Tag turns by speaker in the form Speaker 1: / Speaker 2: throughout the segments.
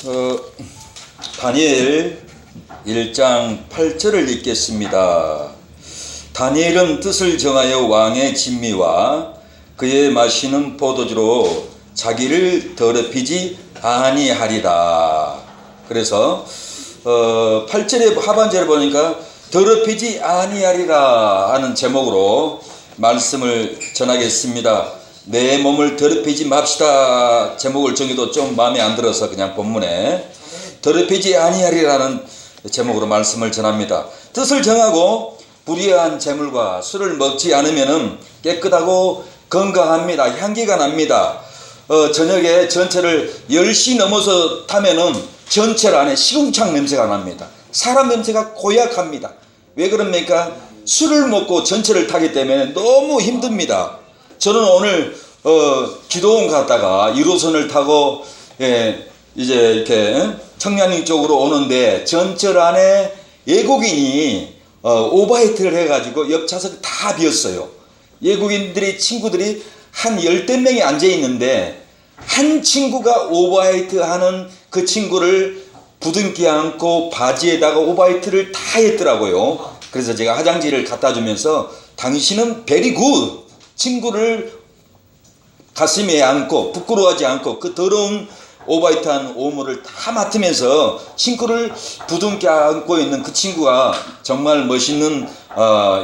Speaker 1: 어, 다니엘 1장 8절을 읽겠습니다. 다니엘은 뜻을 정하여 왕의 진미와 그의 마시는 포도주로 자기를 더럽히지 아니하리라. 그래서 8절의 하반절에 보니까 더럽히지 아니하리라 하는 제목으로 말씀을 전하겠습니다. 내 몸을 더럽히지 맙시다 제목을 정해도 좀 마음에 안 들어서 그냥 본문에 더럽히지 아니하리라는 제목으로 말씀을 전합니다. 뜻을 정하고 불의한 재물과 술을 먹지 않으면 깨끗하고 건강합니다. 향기가 납니다. 저녁에 전철을 10시 넘어서 타면은 전철 안에 시궁창 냄새가 납니다. 사람 냄새가 고약합니다. 왜 그럽니까? 술을 먹고 전철을 타기 때문에 너무 힘듭니다. 저는 오늘 기도원 갔다가 1호선을 타고 이제 이렇게 청량리 쪽으로 오는데 전철 안에 외국인이 오버히트를 해가지고 옆 좌석이 다 비었어요. 외국인들이 친구들이 한 10대 명이 앉아 있는데 한 친구가 오버히트 하는 그 친구를 부둥켜 안고 바지에다가 오버히트를 다 했더라고요. 그래서 제가 화장지를 갖다 주면서 당신은 베리 굿, 친구를 가슴에 안고 부끄러워하지 않고 그 더러운 오버히트한 오물을 다 맡으면서 친구를 부둥켜 안고 있는 그 친구가 정말 멋있는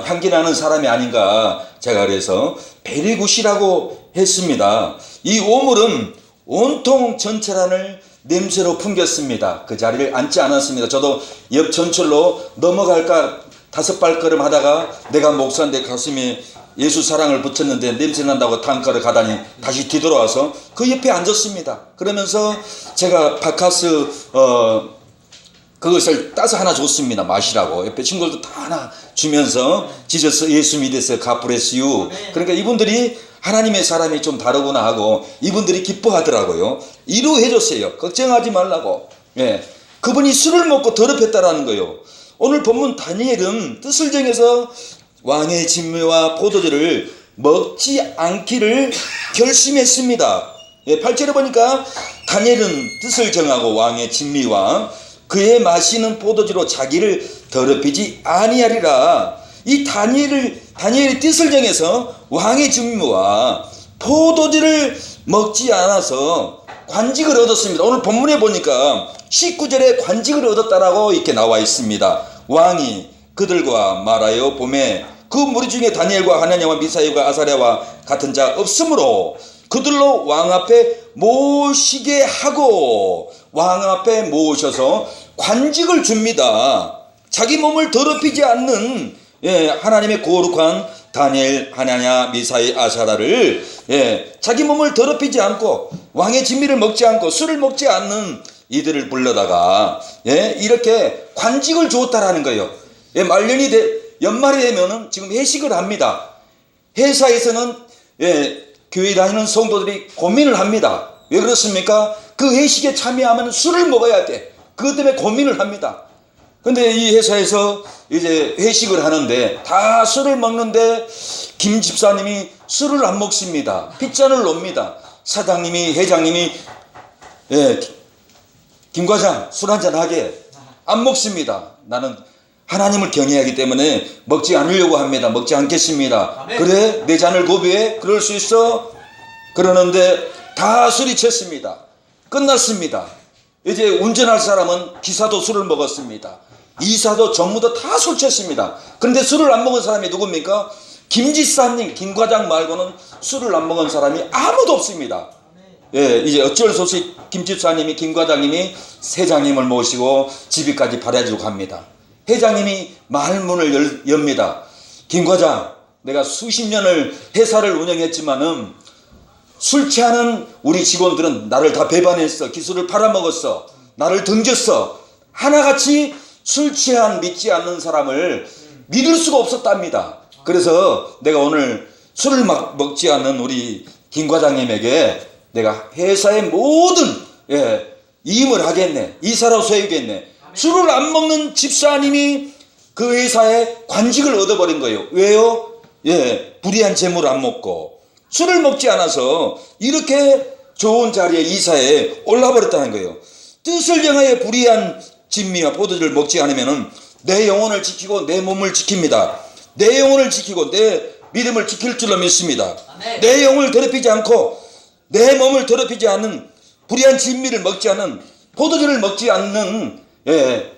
Speaker 1: 향기나는 사람이 아닌가. 제가 그래서 베리 굿이라고 했습니다. 이 오물은 온통 전철 안을 냄새로 풍겼습니다. 그 자리를 앉지 않았습니다. 저도 옆 전철로 넘어갈까 5발걸음 하다가 내가 목사인데 가슴에 예수 사랑을 붙였는데 냄새 난다고 단가를 가다니 다시 뒤돌아와서 그 옆에 앉았습니다. 그러면서 제가 바카스 그것을 따서 하나 줬습니다. 마시라고. 옆에 친구들도 다 하나 주면서 지저스 예수 믿으세요. God bless you. 그러니까 이분들이 하나님의 사람이 좀 다르구나 하고 이분들이 기뻐하더라고요. 이루해 줬어요. 걱정하지 말라고. 그분이 술을 먹고 더럽혔다라는 거예요. 오늘 본문 다니엘은 뜻을 정해서 왕의 진미와 포도주를 먹지 않기를 결심했습니다. 8절에 보니까 다니엘은 뜻을 정하고 왕의 진미와 그의 마시는 포도주로 자기를 더럽히지 아니하리라. 이 다니엘이 뜻을 정해서 왕의 진미와 포도주를 먹지 않아서 관직을 얻었습니다. 오늘 본문에 보니까 19절에 관직을 얻었다라고 이렇게 나와 있습니다. 왕이 그들과 말하여 보매 그 무리 중에 다니엘과 하나냐와 미사엘과 아사랴와 같은 자 없으므로 그들로 왕 앞에 모시게 하고 왕 앞에 모셔서 관직을 줍니다. 자기 몸을 더럽히지 않는 하나님의 거룩한 다니엘, 하나냐, 미사엘, 아사랴를 자기 몸을 더럽히지 않고 왕의 진미를 먹지 않고 술을 먹지 않는 이들을 불러다가 이렇게 관직을 주었다라는 거예요. 연말이 되면은 지금 회식을 합니다. 회사에서는 교회 다니는 성도들이 고민을 합니다. 왜 그렇습니까? 그 회식에 참여하면 술을 먹어야 돼. 그것 때문에 고민을 합니다. 근데 이 회사에서 이제 회식을 하는데 다 술을 먹는데 김 집사님이 술을 안 먹습니다. 핏잔을 놓습니다. 사장님이, 회장님이 김 과장 술 한잔 하게 안 먹습니다. 나는 하나님을 경외하기 때문에 먹지 않으려고 합니다. 먹지 않겠습니다. 아멘. 그래? 내 잔을 고백해? 그럴 수 있어? 그러는데 다 술이 쳤습니다. 끝났습니다. 이제 운전할 사람은 기사도 술을 먹었습니다. 이사도 전무도 다 술 쳤습니다. 그런데 술을 안 먹은 사람이 누굽니까? 김 지사님, 김 과장 말고는 술을 안 먹은 사람이 아무도 없습니다. 이제 어쩔 수 없이 김 집사님이, 김 과장님이 세장님을 모시고 집에까지 바래주고 갑니다. 회장님이 말문을 엽니다. 김 과장, 내가 수십 년을 회사를 운영했지만은 술 취하는 우리 직원들은 나를 다 배반했어. 기술을 팔아먹었어. 나를 등졌어. 하나같이 술 취한 믿지 않는 사람을 믿을 수가 없었답니다. 그래서 내가 오늘 술을 먹지 않는 우리 김 과장님에게 내가 회사의 모든 임을 하겠네. 이사로 세우겠네. 술을 안 먹는 집사님이 그 회사에 관직을 얻어버린 거예요. 왜요? 불의한 재물을 안 먹고 술을 먹지 않아서 이렇게 좋은 자리에 이사에 올라버렸다는 거예요. 뜻을 정하여 불의한 진미와 포도주를 먹지 않으면은 내 영혼을 지키고 내 몸을 지킵니다. 내 영혼을 지키고 내 믿음을 지킬 줄로 믿습니다. 내 영혼을 더럽히지 않고 내 몸을 더럽히지 않는 불의한 진미를 먹지 않는 포도주를 먹지 않는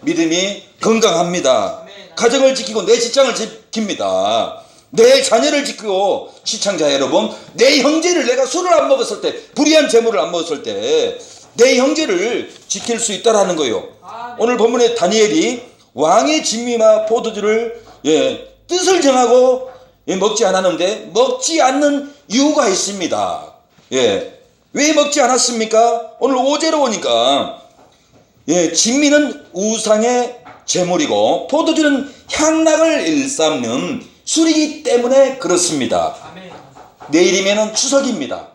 Speaker 1: 믿음이 건강합니다. 가정을 지키고 내 직장을 지킵니다. 내 자녀를 지키고, 시청자 여러분, 내 형제를, 내가 술을 안 먹었을 때, 불의한 재물을 안 먹었을 때 내 형제를 지킬 수 있다라는 거예요. 오늘 본문에 다니엘이 왕의 진미와 포도주를 뜻을 정하고 먹지 않았는데 먹지 않는 이유가 있습니다. 왜 먹지 않았습니까? 오늘 5절로 보니까 진미는 우상의 제물이고 포도주는 향락을 일삼는 술이기 때문에 그렇습니다. 내일이면 추석입니다.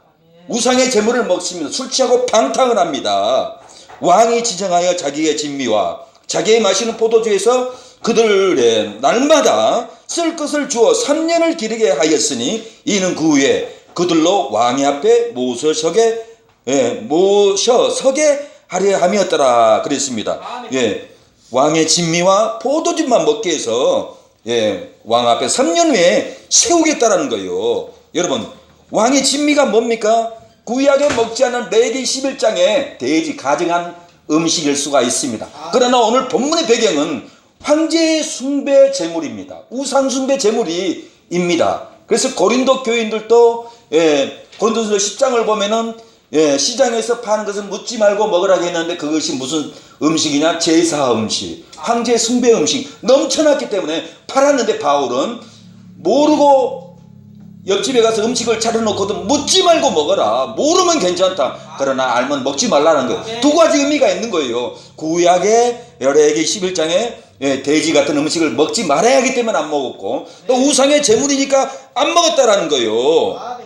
Speaker 1: 우상의 제물을 먹습니다. 술 취하고 방탕을 합니다. 왕이 지정하여 자기의 진미와 자기의 마시는 포도주에서 그들의 날마다 쓸 것을 주어 3년을 기르게 하였으니 이는 그 후에 그들로 왕의 앞에 모셔 서게 하려 함이었더라 그랬습니다. 왕의 진미와 포도주만 먹게 해서 왕 앞에 3년 후에 세우겠다라는 거예요. 여러분, 왕의 진미가 뭡니까? 구약에 먹지 않은 레위기 11장에 돼지 가증한 음식일 수가 있습니다. 그러나 오늘 본문의 배경은 황제의 숭배 제물입니다. 우상 숭배 제물입니다. 그래서 고린도 교인들도 고린도서 10장을 보면은 시장에서 파는 것은 묻지 말고 먹으라고 했는데 그것이 무슨 음식이냐? 제사 음식, 황제 숭배 음식 넘쳐났기 때문에 팔았는데 바울은 모르고 옆집에 가서 음식을 차려놓고도 묻지 말고 먹어라. 모르면 괜찮다. 그러나 알면 먹지 말라는 거예요. 두 가지 의미가 있는 거예요. 구약의 레위기 11장에 돼지 같은 음식을 먹지 말아야 하기 때문에 안 먹었고 또 우상의 제물이니까 안 먹었다라는 거예요.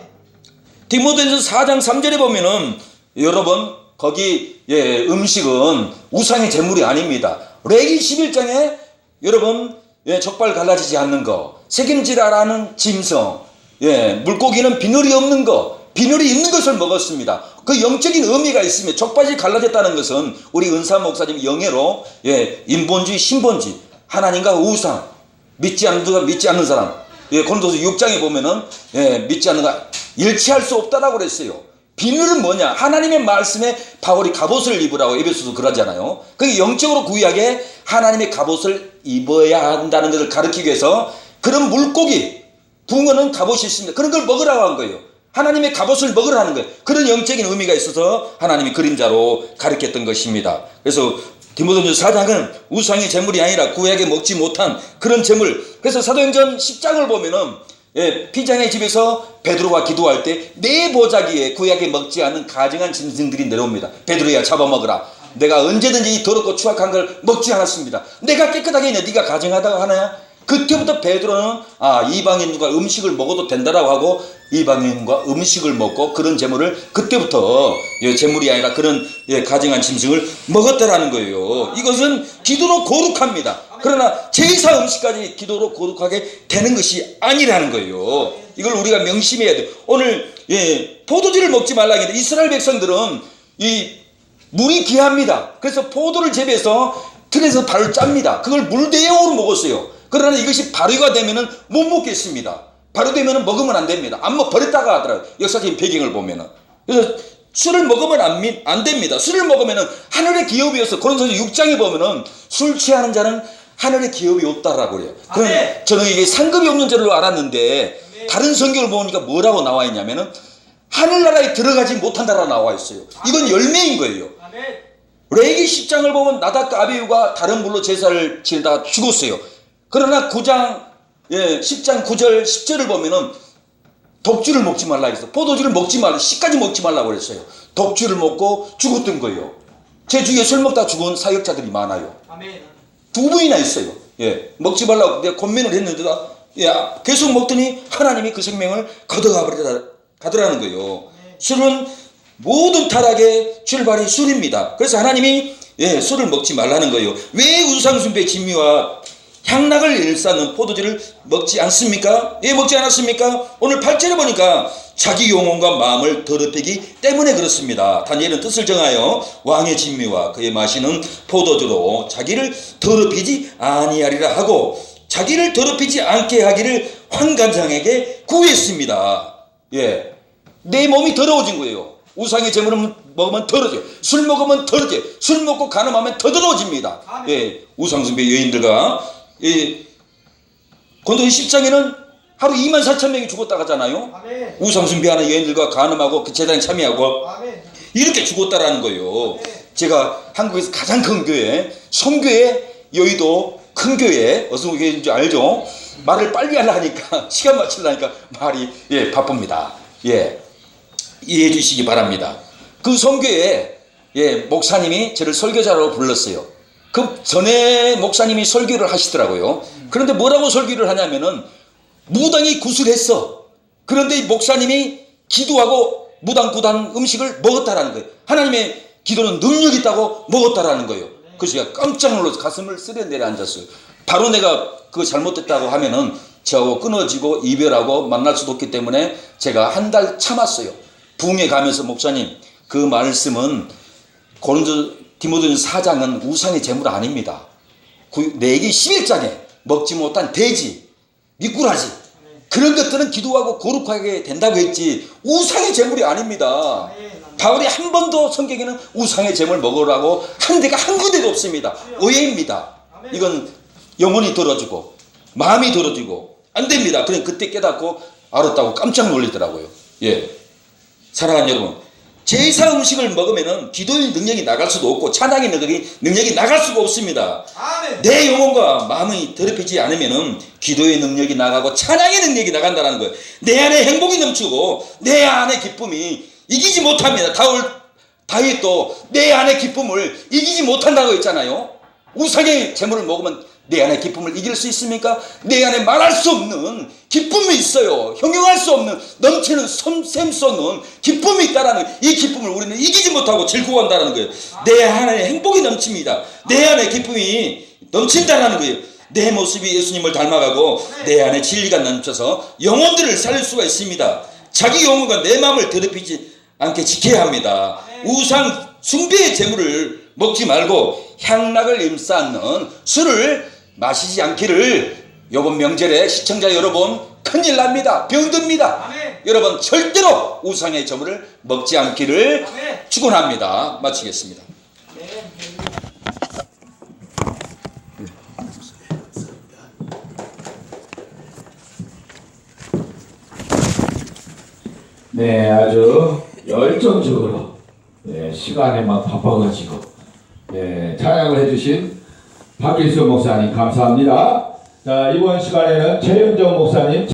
Speaker 1: 디모데전서 4장 3절에 보면은 여러분 거기 음식은 우상의 제물이 아닙니다. 레위기 11장에 여러분 족발 갈라지지 않는 거, 새김질하라는 짐승, 물고기는 비늘이 없는 거, 비늘이 있는 것을 먹었습니다. 그 영적인 의미가 있으며 족발이 갈라졌다는 것은 우리 은사 목사님 영예로 인본주의, 신본주의, 하나님과 우상, 믿지 않는 누가 믿지 않는 사람, 고린도서 6장에 보면은 믿지 않는 가 일치할 수 없다라고 그랬어요. 비늘은 뭐냐? 하나님의 말씀에 바울이 갑옷을 입으라고 에베소서 그러잖아요. 그게 영적으로 구약에 하나님의 갑옷을 입어야 한다는 것을 가르치기 위해서 그런 물고기, 붕어는 갑옷이 있습니다. 그런 걸 먹으라고 한 거예요. 하나님의 갑옷을 먹으라는 거예요. 그런 영적인 의미가 있어서 하나님이 그림자로 가르쳤던 것입니다. 그래서 디모데전서 4장은 우상의 제물이 아니라 구약에 먹지 못한 그런 제물. 그래서 사도행전 10장을 보면은 피장의 집에서 베드로가 기도할 때 내 보자기에 구약에 먹지 않은 가증한 짐승들이 내려옵니다. 베드로야 잡아먹으라. 내가 언제든지 이 더럽고 추악한 걸 먹지 않았습니다. 내가 깨끗하게 있냐? 네가 가증하다고 하나요? 그때부터 베드로는 이방인과 음식을 먹어도 된다라고 하고 이방인과 음식을 먹고 그런 제물을 그때부터 제물이 아니라 그런 가증한 짐승을 먹었다라는 거예요. 이것은 기도로 거룩합니다. 그러나 제사 음식까지 기도로 거룩하게 되는 것이 아니라는 거예요. 이걸 우리가 명심해야 돼요. 오늘 포도주를 먹지 말라 했는데 이스라엘 백성들은 이 물이 귀합니다. 그래서 포도를 재배해서 틀에서 발을 짭니다. 그걸 물대용으로 먹었어요. 그러나 이것이 발효가 되면은 못 먹겠습니다. 발효되면은 먹으면 안 됩니다. 버렸다가 하더라고요. 역사적인 배경을 보면은. 그래서 술을 먹으면 안 됩니다. 술을 먹으면은 하늘의 기업이어서 고린도서 6장에 보면은 술 취하는 자는 하늘의 기업이 없다라고 그래요. 그럼 저는 이게 상급이 없는 줄로 알았는데 다른 성경을 보니까 뭐라고 나와 있냐면은 하늘나라에 들어가지 못한다라고 나와 있어요. 이건 열매인 거예요. 레위기 10장을 보면 나답과 아비후가 다른 물로 제사를 지내다가 죽었어요. 그러나 9장 10장 9절 10절을 보면은 독주를 먹지 말라 했어. 포도주를 먹지 말라, 씨까지 먹지 말라고 그랬어요. 독주를 먹고 죽었던 거예요. 제 주위에 술 먹다 죽은 사역자들이 많아요. 두 분이나 있어요. 먹지 말라고 내가 권면을 했는데도 계속 먹더니 하나님이 그 생명을 걷어가 가더라는 거예요. 술은 모든 타락의 출발이 술입니다. 그래서 하나님이 술을 먹지 말라는 거예요. 왜 우상숭배 진미와 향락을 일삼는 포도주를 먹지 않습니까? 예, 먹지 않았습니까? 오늘 8절에 보니까 자기 영혼과 마음을 더럽히기 때문에 그렇습니다. 다니엘은 뜻을 정하여 왕의 진미와 그의 마시는 포도주로 자기를 더럽히지 아니하리라 하고 자기를 더럽히지 않게 하기를 환관장에게 구했습니다. 예, 내 몸이 더러워진 거예요. 우상의 제물을 먹으면 더러워져요. 술 먹으면 더러워져요. 술 먹고 간음하면 더 더러워집니다. 예, 우상숭배 여인들과 고린도서 10장에는 하루 24,000명이 죽었다 하잖아요. 우상숭배하는 여인들과 간음하고 그 재단에 참여하고 이렇게 죽었다라는 거예요. 제가 한국에서 가장 큰 교회, 성교회, 여의도 큰 교회, 어떤 교회인지 알죠? 말을 빨리 하려니까 시간 맞추려니까 말이 바쁩니다. 예, 이해해 주시기 바랍니다. 그 성교회에 목사님이 저를 설교자로 불렀어요. 그 전에 목사님이 설교를 하시더라고요. 그런데 뭐라고 설교를 하냐면은 무당이 구슬했어. 그런데 목사님이 기도하고 무당 구단 음식을 먹었다라는 거예요. 하나님의 기도는 능력이 있다고 먹었다라는 거예요. 그래서 제가 깜짝 놀라서 가슴을 쓰려 내려앉았어요. 바로 내가 그거 잘못됐다고 하면은 저하고 끊어지고 이별하고 만날 수도 없기 때문에 제가 한 달 참았어요. 부흥회 가면서 목사님, 그 말씀은 디모데전서 4장은 우상의 제물 아닙니다. 레위기 11장에 먹지 못한 돼지, 미꾸라지 그런 것들은 기도하고 거룩하게 된다고 했지 우상의 제물이 아닙니다. 바울이 한 번도 성경에는 우상의 제물 먹으라고 한 데가 한 군데도 없습니다. 오해입니다. 이건 영혼이 더러지고 마음이 더러지고 안 됩니다. 그냥 그때 깨닫고 알았다고 깜짝 놀리더라고요. 예, 사랑하는 여러분, 제사 음식을 먹으면은 기도의 능력이 나갈 수도 없고 찬양의 능력이 나갈 수가 없습니다. 아멘. 내 영혼과 마음이 더럽히지 않으면은 기도의 능력이 나가고 찬양의 능력이 나간다는 거예요. 내 안에 행복이 넘치고 내 안에 기쁨이 이기지 못합니다. 다윗도 내 안에 기쁨을 이기지 못한다고 했잖아요. 우상의 제물을 먹으면 내 안에 기쁨을 이길 수 있습니까? 내 안에 말할 수 없는 기쁨이 있어요. 형용할 수 없는 넘치는 샘 솟는 기쁨이 있다라는 이 기쁨을 우리는 이기지 못하고 즐거워한다는 거예요. 내 안에 행복이 넘칩니다. 내 안에 기쁨이 넘친다라는 거예요. 내 모습이 예수님을 닮아가고 내 안에 진리가 넘쳐서 영혼들을 살릴 수가 있습니다. 자기 영혼과 내 마음을 더럽히지 않게 지켜야 합니다. 우상 숭배의 제물을 먹지 말고 향락을 임쌓는 술을 마시지 않기를 이번 명절에 시청자 여러분 큰일 납니다. 병듭니다. 아멘. 여러분 절대로 우상의 제물을 먹지 않기를 아멘. 축원합니다. 마치겠습니다.
Speaker 2: 네, 아주 열정적으로 시간에만 바빠가지고 찬양을 해주신 박길수 목사님 감사합니다. 자, 이번 시간에는 최윤정 목사님